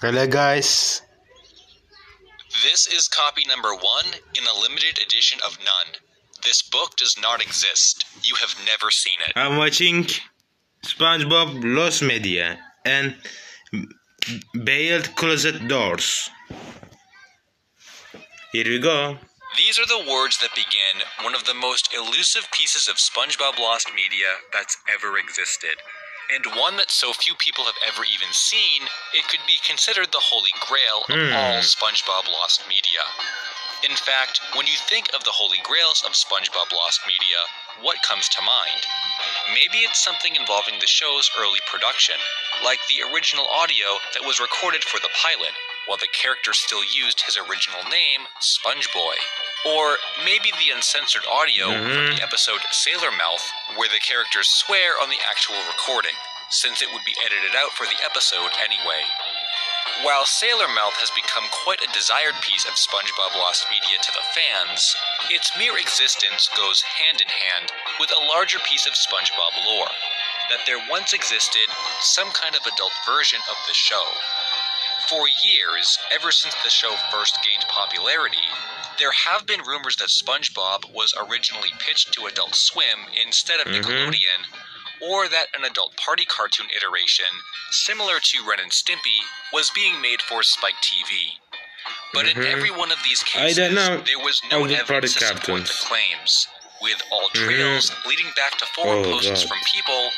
Hello guys. This is copy number 1 in a limited edition of None. This book does not exist. You have never seen it. I'm watching SpongeBob Lost Media and Veiled Closet Doors. Here we go. These are the words that begin one of the most elusive pieces of SpongeBob Lost Media that's ever existed. And one that so few people have ever even seen, it could be considered the holy grail of all SpongeBob Lost Media. In fact, when you think of the holy grails of SpongeBob Lost Media, what comes to mind? Maybe it's something involving the show's early production, like the original audio that was recorded for the pilot, while the character still used his original name, SpongeBoy. Or maybe the uncensored audio from the episode Sailor Mouth, where the characters swear on the actual recording, since it would be edited out for the episode anyway. While Sailor Mouth has become quite a desired piece of SpongeBob Lost Media to the fans, its mere existence goes hand in hand with a larger piece of SpongeBob lore, that there once existed some kind of adult version of the show. For years, ever since the show first gained popularity, there have been rumors that SpongeBob was originally pitched to Adult Swim instead of Nickelodeon, or that an adult party cartoon iteration, similar to Ren and Stimpy, was being made for Spike TV. But in every one of these cases, there was no evidence to support the claims, with all trails leading back to forum posts from people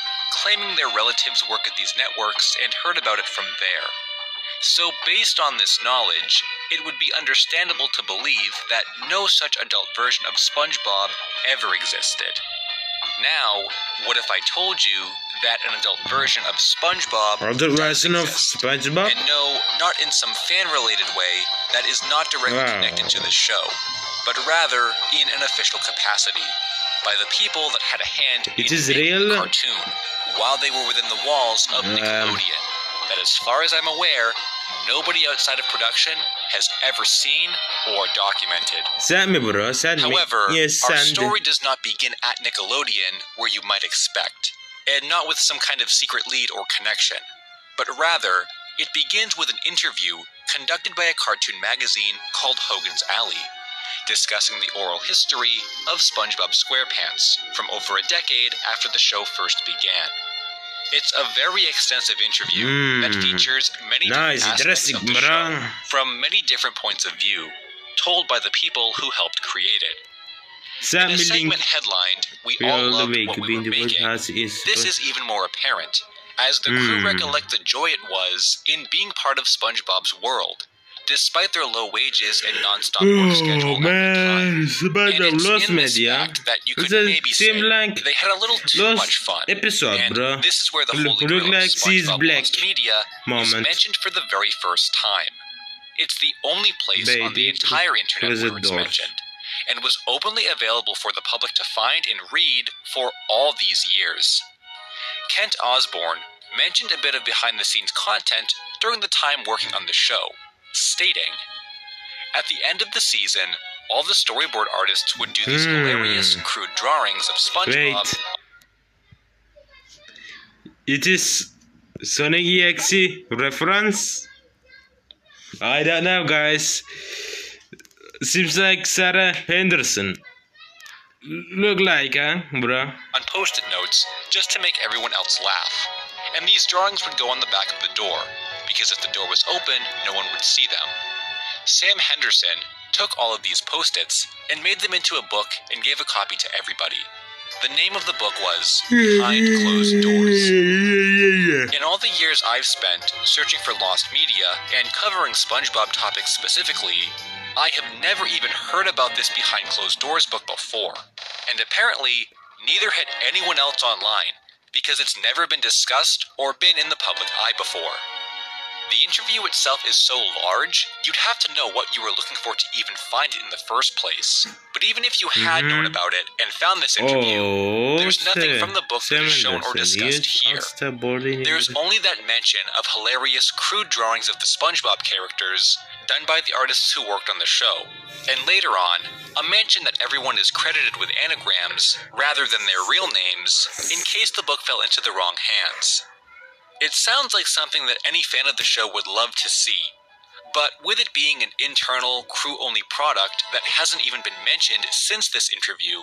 claiming their relatives work at these networks and heard about it from there. So based on this knowledge, it would be understandable to believe that no such adult version of SpongeBob ever existed. Now, what if I told you that an adult version of SpongeBob does exist? And no, not in some fan-related way that is not directly connected to the show, but rather in an official capacity, by the people that had a hand in making the cartoon, while they were within the walls of Nickelodeon. That as far as I'm aware, nobody outside of production has ever seen or documented. However, our story does not begin at Nickelodeon where you might expect, and not with some kind of secret lead or connection, but rather, it begins with an interview conducted by a cartoon magazine called Hogan's Alley, discussing the oral history of SpongeBob SquarePants from over a decade after the show first began. It's a very extensive interview that features many different aspects of the show from many different points of view, told by the people who helped create it. In a segment headlined, "We all loved what we were making," this is even more apparent, as the crew recollect the joy it was in being part of SpongeBob's world, despite their low wages and non-stop work schedule at the time. And it's in this fact that you could maybe say they had a little too much fun. And this is where the holy grail of SpongeBob Lost Media is mentioned for the very first time. It's the only place on the entire internet where it's mentioned, and was openly available for the public to find and read for all these years. Kent Osborne mentioned a bit of behind-the-scenes content during the time working on the show, stating, "At the end of the season, all the storyboard artists would do these hilarious, crude drawings of SpongeBob." It is Sonic EXE reference? I don't know, guys. Seems like Sarah Henderson. Look like, bro? On post-it notes, just to make everyone else laugh. And these drawings would go on the back of the door, because if the door was open, no one would see them. Sam Henderson took all of these post-its and made them into a book and gave a copy to everybody. The name of the book was Behind Closed Doors. In all the years I've spent searching for Lost Media and covering SpongeBob topics specifically, I have never even heard about this Behind Closed Doors book before. And apparently, neither had anyone else online, because it's never been discussed or been in the public eye before. The interview itself is so large, you'd have to know what you were looking for to even find it in the first place. But even if you had known about it and found this interview, there's nothing from the book that is shown or discussed here. There's only that mention of hilarious, crude drawings of the SpongeBob characters done by the artists who worked on the show, and later on, a mention that everyone is credited with anagrams rather than their real names in case the book fell into the wrong hands. It sounds like something that any fan of the show would love to see, but with it being an internal, crew-only product that hasn't even been mentioned since this interview,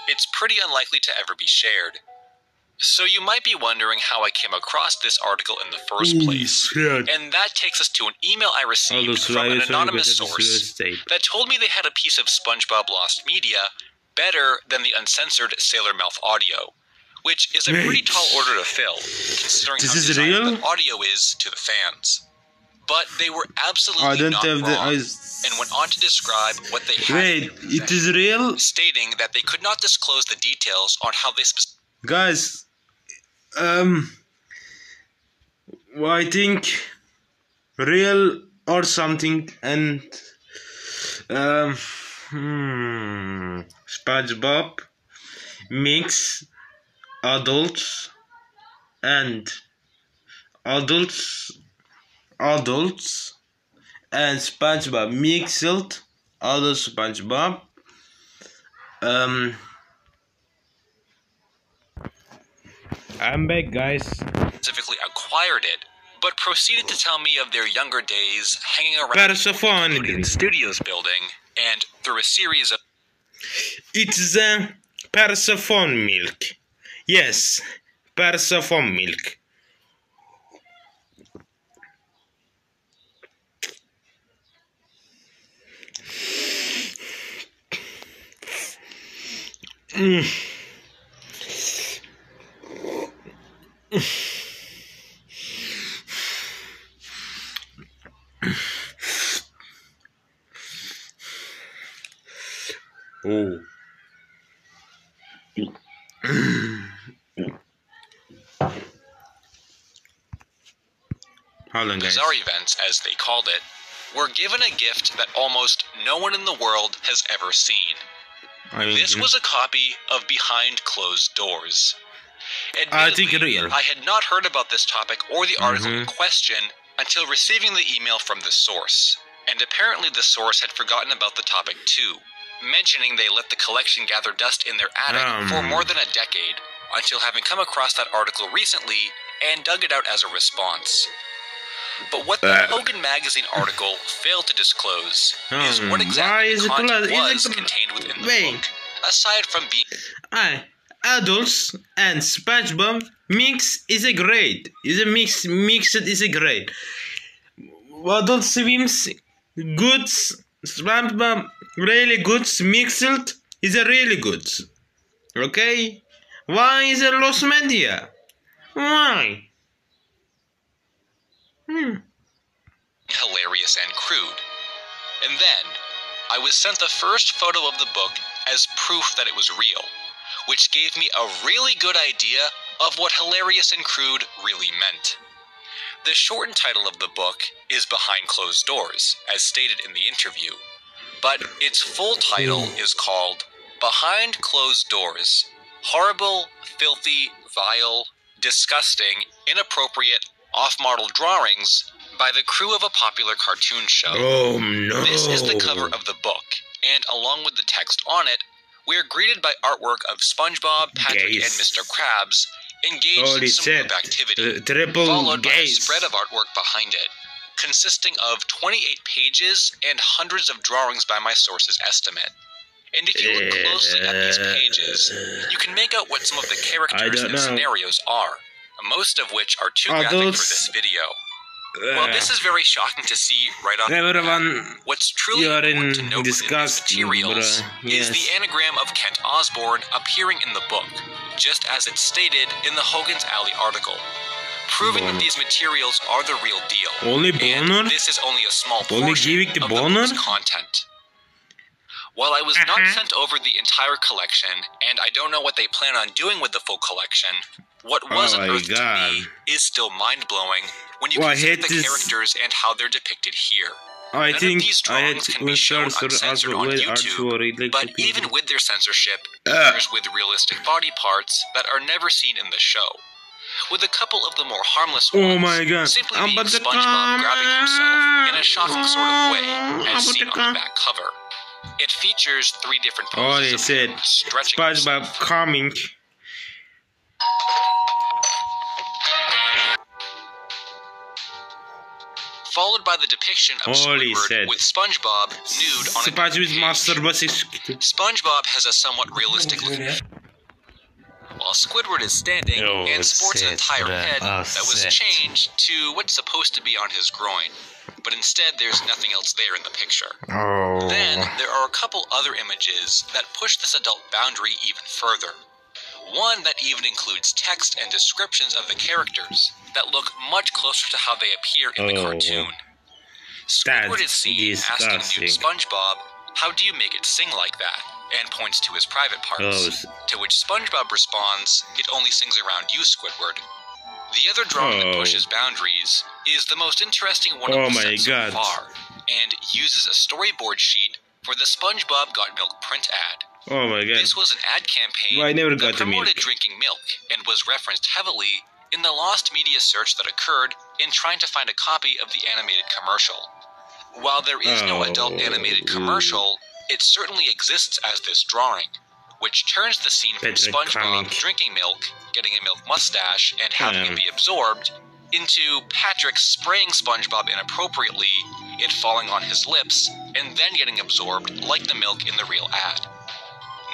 it's pretty unlikely to ever be shared. So you might be wondering how I came across this article in the first place, and that takes us to an email I received from an anonymous source that told me they had a piece of SpongeBob Lost media better than the uncensored Sailor Mouth audio, which is a pretty tall order to fill, considering how desired the audio is to the fans. But they were absolutely not wrong, and went on to describe what they had. Wait, it is real? Stating that they could not disclose the details on how they Guys, I think real or something, and SpongeBob mix adults and SpongeBob mixed adult SpongeBob. I'm back, guys. Specifically acquired it, but proceeded to tell me of their younger days hanging around the Studios building, and through a series of... It's a Persephone milk. Yes, Persephone milk. Oh. Hold on, guys. Bizarre events, as they called it, were given a gift that almost no one in the world has ever seen. This was a copy of Behind Closed Doors. Admittedly, I had not heard about this topic or the article in question until receiving the email from the source. And apparently the source had forgotten about the topic too, mentioning they let the collection gather dust in their attic for more than a decade, until having come across that article recently and dug it out as a response. But what the Hogan Magazine article failed to disclose is what exactly the content was contained within the book, aside from being... Adults and SpongeBob mix is a great. Mixed is a great. Adult Swims good, SpongeBob really good, mixed is a really good. Okay? Why is it lost media? Why? Hilarious and crude. And then, I was sent the first photo of the book as proof that it was real, which gave me a really good idea of what hilarious and crude really meant. The shortened title of the book is Behind Closed Doors, as stated in the interview, but its full title is called Behind Closed Doors: Horrible, Filthy, Vile, Disgusting, Inappropriate, Off-Model Drawings by the crew of a popular cartoon show. Oh no! This is the cover of the book, and along with the text on it, we are greeted by artwork of SpongeBob, Patrick, and Mr. Krabs engaged in some group activity, followed by a spread of artwork behind it, consisting of 28 pages and hundreds of drawings by my source's estimate. And if you look closely at these pages, you can make out what some of the characters and scenarios are, most of which are too graphic for this video. Well, this is very shocking to see right off the bat. What's truly important to note within these materials is the anagram of Kent Osborne appearing in the book, just as it's stated in the Hogan's Alley article, proving that these materials are the real deal. And this is only a small portion of the book's content. While I was not sent over the entire collection, and I don't know what they plan on doing with the full collection, what was unearthed to me is still mind-blowing when you consider the characters and how they're depicted here. None of these drawings can be shown uncensored on YouTube, but even with their censorship, there's with realistic body parts that are never seen in the show. With a couple of the more harmless ones simply being SpongeBob grabbing himself in a shocking sort of way, as seen on the back cover. It features 3 different poses of him stretching SpongeBob coming. followed by the depiction of Holy Squidward shit. with SpongeBob nude on a SpongeBob page. masturbasi. SpongeBob has a somewhat realistic look, while Squidward is standing and sports an entire head that was changed to what's supposed to be on his groin, but instead there's nothing else there in the picture. Oh. Then there are a couple other images that push this adult boundary even further. One that even includes text and descriptions of the characters that look much closer to how they appear in the cartoon. Squidward is seen asking nude SpongeBob, "How do you make it sing like that?" and points to his private parts, to which SpongeBob responds, "It only sings around you, Squidward." The other drawing that pushes boundaries is the most interesting one of the set so far, and uses a storyboard sheet for the SpongeBob Got Milk print ad. Oh my god. This was an ad campaign that promoted drinking milk and was referenced heavily in the lost media search that occurred in trying to find a copy of the animated commercial. While there is no adult animated commercial, it certainly exists as this drawing, which turns the scene from SpongeBob drinking milk, getting a milk mustache, and having it be absorbed, into Patrick spraying SpongeBob inappropriately, it falling on his lips, and then getting absorbed like the milk in the real ad.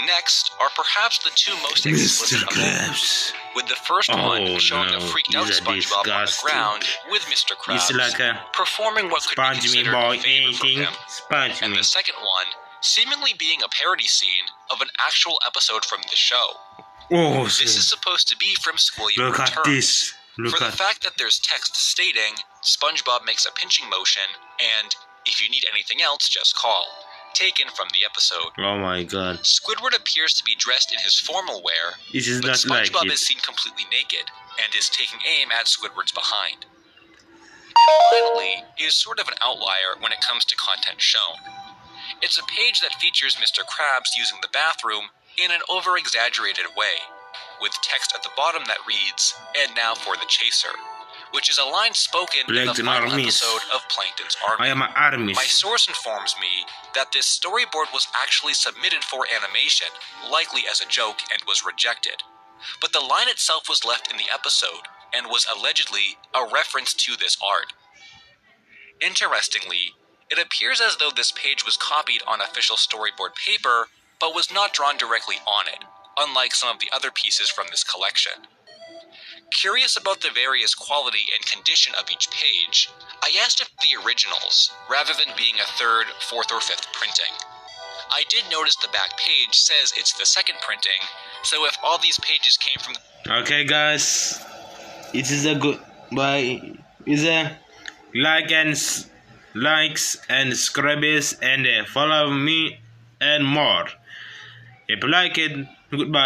Next are perhaps the two most explicit of all, with the first one showing a freaked out SpongeBob on the ground with Mr. Krabs performing what could be considered a favor for him, and the second one seemingly being a parody scene of an actual episode from the show. This is supposed to be from Squidward Returns. For the fact that there's text stating, SpongeBob makes a pinching motion, and if you need anything else, just call. Taken from the episode. Oh my god. Squidward appears to be dressed in his formal wear, but SpongeBob is seen completely naked, and is taking aim at Squidward's behind. Finally, is sort of an outlier when it comes to content shown. It's a page that features Mr. Krabs using the bathroom in an over-exaggerated way, with text at the bottom that reads, "And now for the chaser," which is a line spoken in the final episode of Plankton's Army. My source informs me that this storyboard was actually submitted for animation, likely as a joke, and was rejected. But the line itself was left in the episode, and was allegedly a reference to this art. Interestingly, it appears as though this page was copied on official storyboard paper, but was not drawn directly on it, unlike some of the other pieces from this collection. Curious about the various quality and condition of each page, I asked if the originals, rather than being a third, fourth, or fifth printing. I did notice the back page says it's the second printing, so if all these pages came from... Okay guys, it is a good... Is a likes and subscribes and follow me and more. If you like it, goodbye.